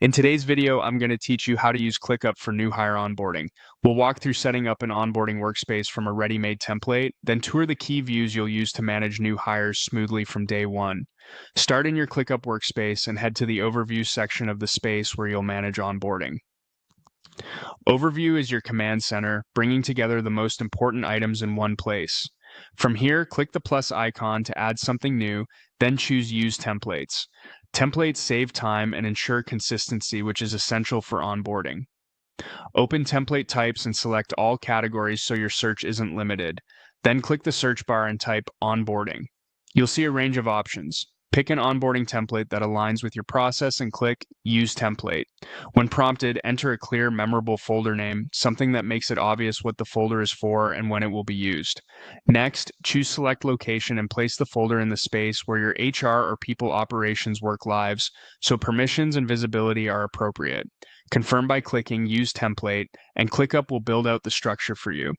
In today's video, I'm going to teach you how to use Clickup for new hire onboarding. We'll walk through setting up an onboarding workspace from a ready-made template, then tour the key views you'll use to manage new hires smoothly from day one. Start in your Clickup workspace and head to the Overview section of the space where you'll manage onboarding. Overview is your command center, bringing together the most important items in one place. From here, click the plus icon to add something new, then choose Use Templates. Templates save time and ensure consistency, which is essential for onboarding. Open template types and select all categories so your search isn't limited. Then click the search bar and type Onboarding. You'll see a range of options. Pick an onboarding template that aligns with your process and click Use Template. When prompted, enter a clear, memorable folder name, something that makes it obvious what the folder is for and when it will be used. Next, choose Select Location and place the folder in the space where your HR or people operations work lives, so permissions and visibility are appropriate. Confirm by clicking Use Template, and Clickup will build out the structure for you.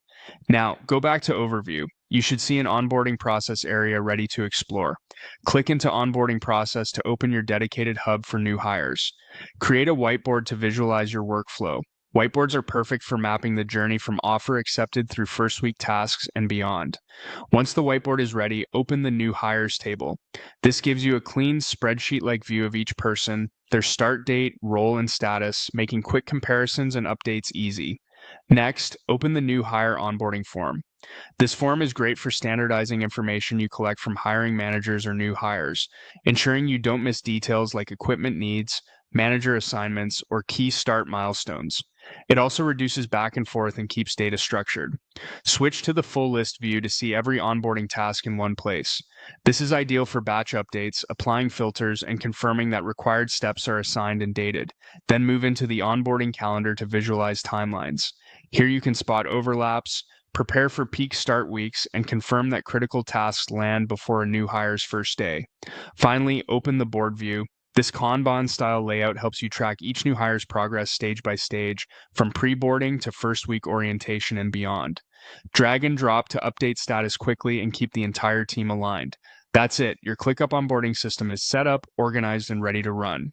Now, go back to Overview. You should see an onboarding process area ready to explore. Click into Onboarding Process to open your dedicated hub for new hires. Create a whiteboard to visualize your workflow. Whiteboards are perfect for mapping the journey from offer accepted through first week tasks and beyond. Once the whiteboard is ready, open the New Hires table. This gives you a clean spreadsheet-like view of each person, their start date, role, and status, making quick comparisons and updates easy. Next, open the New Hire onboarding form. This form is great for standardizing information you collect from hiring managers or new hires, ensuring you don't miss details like equipment needs, manager assignments, or key start milestones. It also reduces back and forth and keeps data structured. Switch to the full list view to see every onboarding task in one place. This is ideal for batch updates, applying filters, and confirming that required steps are assigned and dated. Then move into the onboarding calendar to visualize timelines. Here you can spot overlaps, prepare for peak start weeks, and confirm that critical tasks land before a new hire's first day. Finally, open the board view. This Kanban-style layout helps you track each new hire's progress stage by stage, from pre-boarding to first week orientation and beyond. Drag and drop to update status quickly and keep the entire team aligned. That's it. Your ClickUp onboarding system is set up, organized, and ready to run.